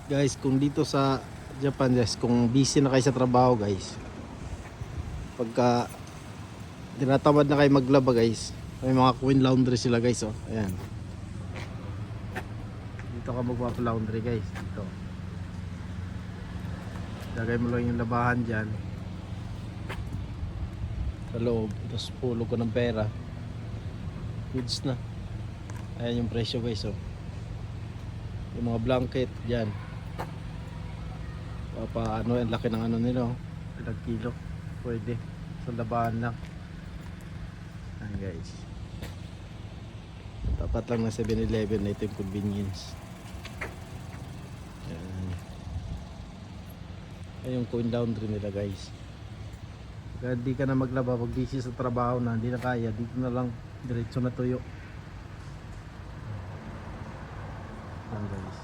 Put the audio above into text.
Guys, kung dito sa Japan guys, kung busy na kayo sa trabaho guys, pagka tinatamad na kayo maglaba guys, may mga Queen Laundry sila guys, oh. Ayan. Dito ka magpapa-laundry guys, dito. Lagay mo lang yung labahan dyan sa loob, tapos pulo ko ng pera. Goods na. Ayan yung presyo guys, oh. Yung mga blanket dyan, ano, ang laki ng ano nila, oh. Ilang kilo pwede sa labahan lang. Ayan guys, tapat lang ng 7-Eleven na ito yung convenience. Ayan. Ayan yung Queen Laundry nila guys. Kaya di ka na maglaba pag busy sa trabaho na, hindi na kaya, dito na lang diretso na tuyo. Ayan guys.